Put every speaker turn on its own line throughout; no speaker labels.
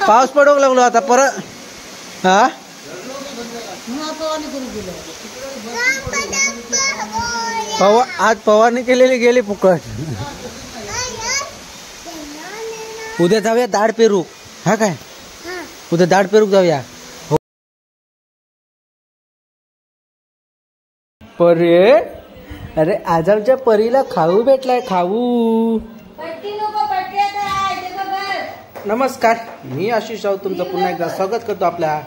पाऊस पडूक लागलो आता परत. हा आज फवारणी केलेली गेली फुकट. उद्या जाऊया दाढ पेरू. हा काय उद्या दाढ पेरूक जाऊया. परे अरे आज आमच्या परीला खाऊ भेटलाय. खाऊ. नमस्कार, मी आशिष राऊत तुमचं पुन्हा एकदा स्वागत करतो आपल्या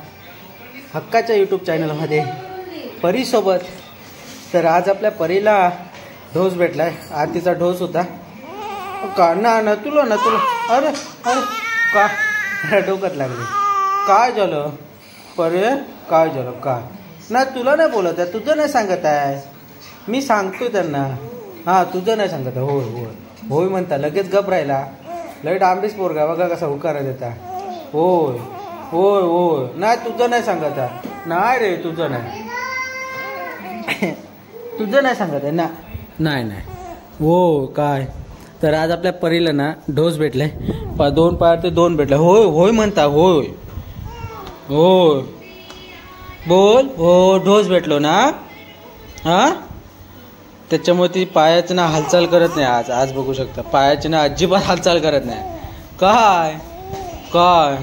हक्काच्या यूट्यूब चॅनलमध्ये परीसोबत. तर आज आपल्या परीला ढोस भेटलाय. आज तिचा ढोस होता का ना तुला अरे अरे का डोक्यात लागली. काय झालं परे? काय झालं? काय ना तुला नाही बोलत आहे, तुझं नाही सांगत आहे. मी सांगतोय त्यांना. हां तुझं नाही सांगत आहे. होय होय होय म्हणता लगेच गप राहिला. लय डांबीस पोरगा बघा कसा हुकार देता. होय होय होय नाही तुझं नाही सांगत आहे. नाही रे तुझं नाही तुझं नाही सांगत आहे ना. नाही नाही हो काय. तर आज आपल्या परीला ना ढोस भेटलाय. 2 पायावर ते 2 भेटले. होय होय म्हणता. होय होय बोल. हो ढोस भेटलो ना. हा त्याच्यामुळे ती पायाची ना हालचाल करत नाही. आज बघू शकता पायाची ना अजिबात हालचाल करत नाही. काय काय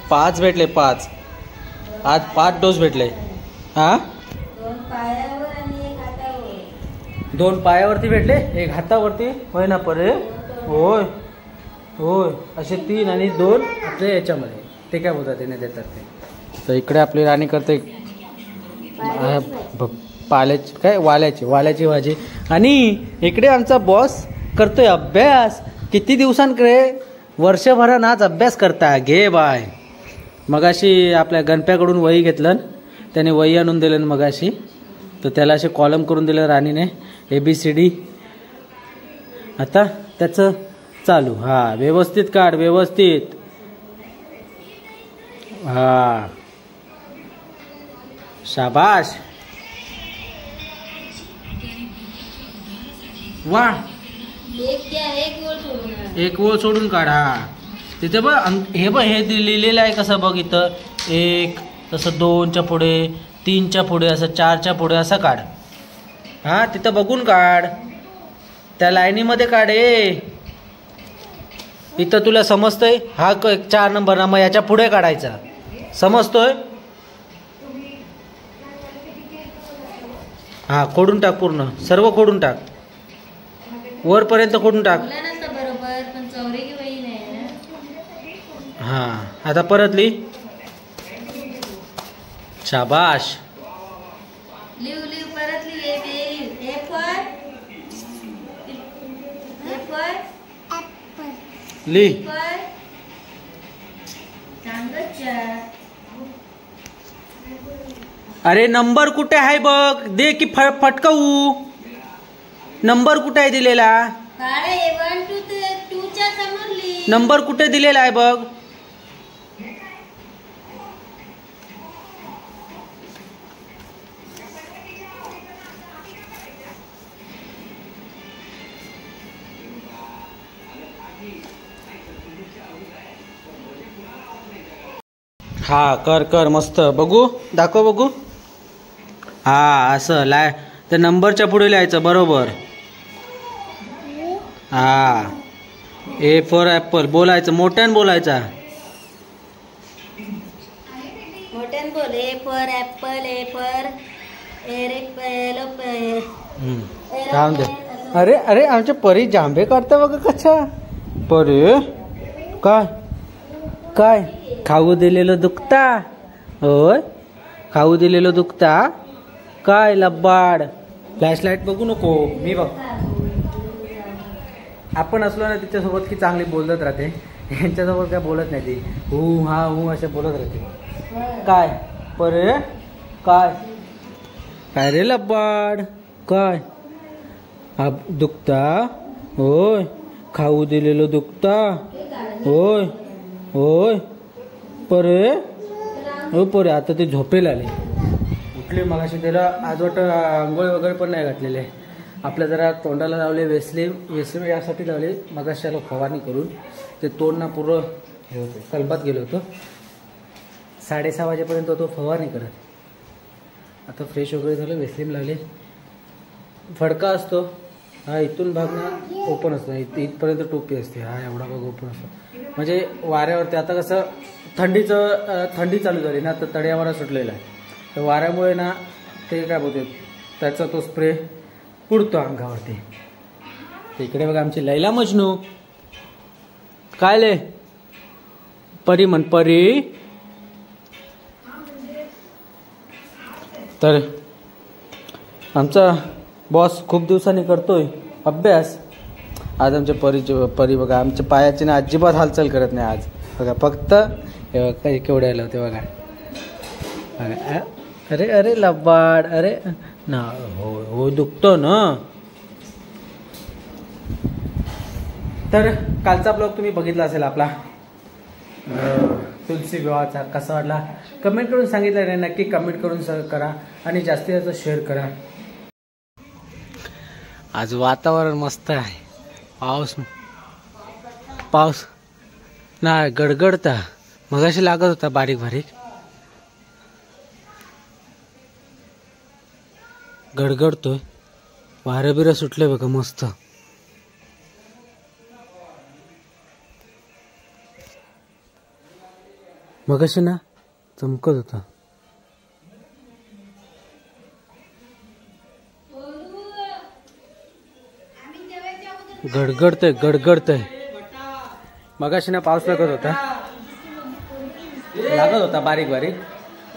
5 भेटले. 5 आज 5 डोस भेटले. हा 2 पायावरती भेटले, 1 हातावरती. होय ना परे? होय होय असे 3 आणि 2 आपल्या याच्यामध्ये. ते काय बोलतात त्याने देतात ते. तर इकडे आपली राणी करते पाल्याची काय वाल्याची भाजी. आणि इकडे आमचा बॉस करतोय अभ्यास. किती दिवसांकडे वर्षभरानं आज अभ्यास करता. घे बाय. मगाशी आपल्या गणप्याकडून वही घेतलं, त्याने वही आणून दिलं मगाशी. तर त्याला असे कॉलम करून दिलं राणीने ABCD. आता त्याचं चालू. हा व्यवस्थित काढ व्यवस्थित. हा शाबाश. वा एक ओळ सोडून काढा. तिथे बघ हे लिहिलेलं आहे कसं बघ इथं. 1 तसं 2च्या पुढे 3च्या पुढे असं 4च्या पुढे असं काढ. हा तिथं बघून काढ. त्या लाईनीमध्ये काढ. इथं तुला समजतंय. हा 4 नंबर ना मग याच्या पुढे काढायचा. समजतोय? हा खोडून टाक. पूर्ण सर्व खोडून टाक. वरपर्यंत खोडून टाक. हा आता परत लिही. शाबाश. लिही. अरे नंबर कुठे आहे बघ. दे की फटकवू. नंबर कुठे आहे दिलेला? नंबर कुठे दिलेला आहे बघ. हा कर मस्त. बघू दाखव बघू. हा असं लाय. त्या नंबरच्या पुढे लिहायचं बरोबर. हा A for ॲपल बोलायचं. मोठ्यानं बोलायचा.
मोठ्यानं बोल. A for apple. A for
Ram दे. अरे अरे आमच्या परी जांभे काढता बघा कशा. परी काय काय खाऊ दिलेलं दुखता. होय खाऊ दिलेलं दुखता. काय लब्बाड. फ्लॅशलाईट बघू नको. मी बघ आपण असलो ना तिच्यासोबत की चांगली बोलत राहते. यांच्यासोबत काय बोलत नाही ती. हू हा हू असे बोलत राहते. काय परे काय काय रे लब्बाड. काय दुखता. होय खाऊ दिलेलं दुखता. होय होय परे. हो परे आता ते झोपेल आले. उठले मगाशी. त्याला आज वाटतं आंघोळ वगैरे पण नाही घातलेले. आपल्या जरा तोंडाला लावले वेसलीम यासाठी लावले मगाशी आलो फवारणी करून. ते तोंड ना पूर्ण हे होतं, कलबात गेलो होतो. 6:30 वाजेपर्यंत तो फवारणी करत. आता फ्रेश वगैरे झालं, वेसलीम लावले. फडका असतो हा, इथून भाग ना ओपन असतो, इथपर्यंत टोपी असते. हा एवढा भाग ओपन असतो म्हणजे वाऱ्यावरती. आता कसं थंडी चालू झाली ना, तर तड्यावारा सुटलेला आहे. तर वाऱ्यामुळे ना ते काय बोलते त्याचा तो स्प्रे उडतो अंगावरती. इकडे बघा आमची लैला मजनू. काय ले परी म्हण परी. तर आमचा बॉस खूप दिवसांनी करतोय अभ्यास. आज आमच्या परी बघा आमच्या पायाची ना अजिबात हालचाल करत नाही आज. बघा फक्त हे बघा केवढे आलं होते बघा. अरे अरे लबाड. अरे ना हो हो दुखतो ना. तर कालचा ब्लॉग तुम्ही बघितला असेल आपला तुलसी विवाहाचा. कसा वाटला कमेंट करून सांगितलं नाही, नक्की कमेंट करून करा आणि जास्तीत जास्त शेअर करा. आज वातावरण मस्त आहे. पाऊस नाही गडगडता, मगाशी लागत होता बारीक बारीक. गडगडतोय, वारं बिरं सुटले बघा मस्त. मगाशी ना चमकत होता. गडगडतय. मगाशी ना पाऊस लागत होता बारीक बारीक.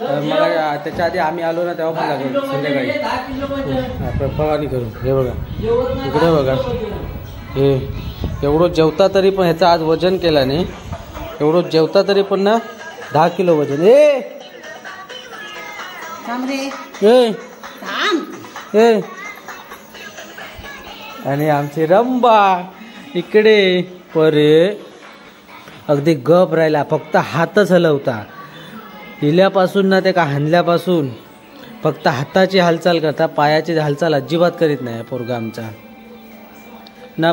मग त्याच्या आधी आम्ही आलो ना तेव्हा पण लागलो संध्याकाळी फवारणी करून. हे बघा इकडे बघा, हे एवढं जेवता तरी पण ह्याचं आज वजन केलं नाही. एवढं जेवता तरी पण ना 10 किलो वजन. आणि आमची रंबा इकडे परे अगदी गप राहिला, फक्त हातच हलवता. हिल्यापासून ना ते का हाणल्यापासून फक्त हाताची हालचाल करता, पायाची हालचाल अजिबात करीत नाही पोरगा आमचा ना.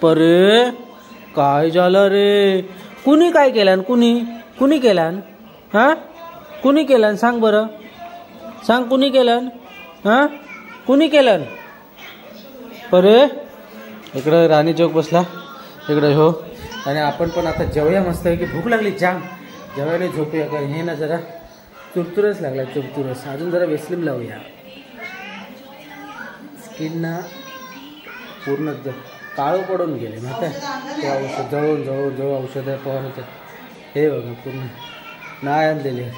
परे काय झालं रे? कुणी काय केलं? कुणी केलं? हा कुणी केलं सांग बरं, सांग कुणी केलं? हा कुणी केलं? परे इकडं राणी चौक बसला इकडं हो. आणि आपण पण आता जेवूया मस्त की भूक लागली जाम. जेवायला झोपूया कारण हे ना जरा चुरचुरच लागला, चुरचुरस. अजून जरा वेसलीम लावूया. स्किन ना पूर्ण काळं पडून गेले माहिती आहे. ते औषध जवळ औषध फवारायचं हे बघा पूर्ण नाही आणलेले.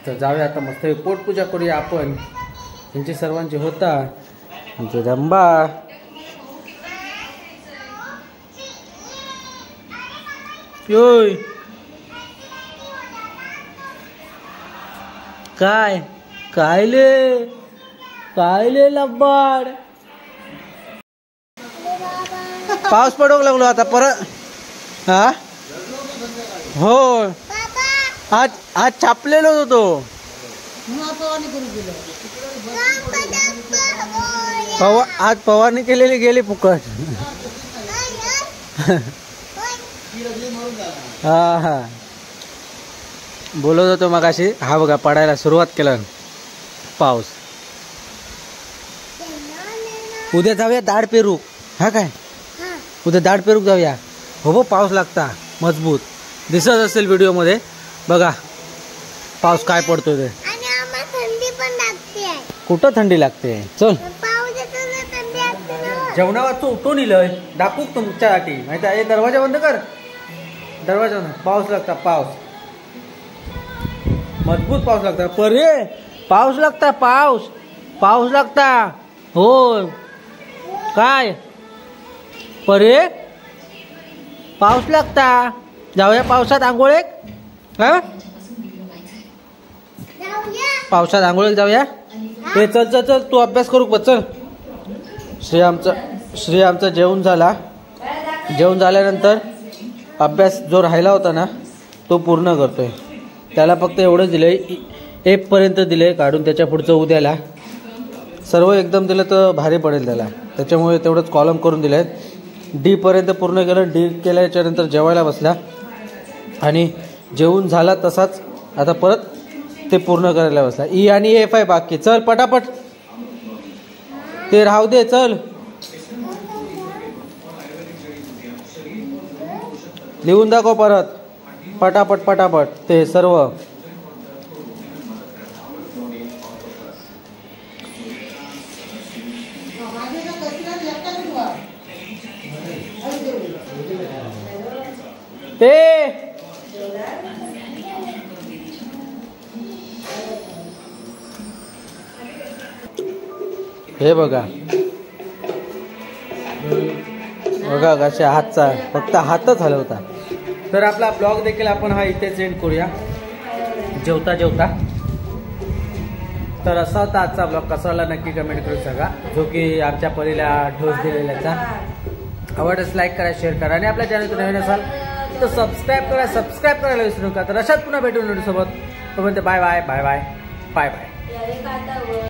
तर जाऊया आता मस्त पोटपूजा करूया आपण. यांची सर्वांची होता आमचे रंबा. योय काय ले लब्बाड. पाऊस पडोक लागलो आता परत. हा हो आज छापलेलो होतो. आज फवारणी केलेली गेली फुकट. हा बोलत होतो मगाशी. हा बघा पडायला सुरुवात केलं पाऊस. उद्या जाऊया दाढ पेरू. हा काय उद्या दाढ पेरूक जाऊया. हो पाऊस लागता मजबूत दिसत असेल व्हिडिओ मध्ये. बघा पाऊस काय पडतोय ते. कुठं थंडी लागते? चल जेवणावरचं उठून इलय दाखवू तुमच्यासाठी माहिती आहे. दरवाजा बंद कर. दरवाजा पाऊस लागता. पाऊस मजबूत पाऊस लागता. परे पाऊस लागता. पाऊस लागता हो. काय परे पाऊस लागता. जाऊया पावसात आंघोळेक. हा पावसात आंघोळेक जाऊया. हे चल तू अभ्यास करू बस चल. श्री आमचा जेवण झाला. जेवण झाल्यानंतर अभ्यास जो राहिला होता ना तो पूर्ण करतोय. त्याला फक्त एवढंच दिलंय, एफ पर्यंत दिलंय काढून, त्याच्या पुढचं उद्याला. सर्व एकदम दिलं तर भारी पडेल त्याला, त्याच्यामुळे तेवढंच कॉलम करून दिले आहेत. डी पर्यंत पूर्ण केलं. डी केल्याच्यानंतर जेवायला बसला आणि जेवून झाला तसाच आता परत ते पूर्ण करायला बसला. ई आणि एफ आहे बाकी. चल पटापट, ते राहू दे, चल लिहून दाखव परत पटापट पटापट ते सर्व. हे बघा बघा कशा हातचा फक्त हातच हलवता. तर आपला ब्लॉग देखील आपण हा इथेच एंड करूया जेवता जेवता. तर असा होता आजचा ब्लॉग. कसा वाटला नक्की कमेंट करून सांगा. जो की आमच्या परीला डोस दिलेल्याचा. आवडल्यास लाईक करा, शेअर करा आणि आपल्या चॅनल नवीन असाल तर सबस्क्राईब करायला विसरू नका. तर अशात पुन्हा भेटून सोबत. Bye bye bye bye bye bye.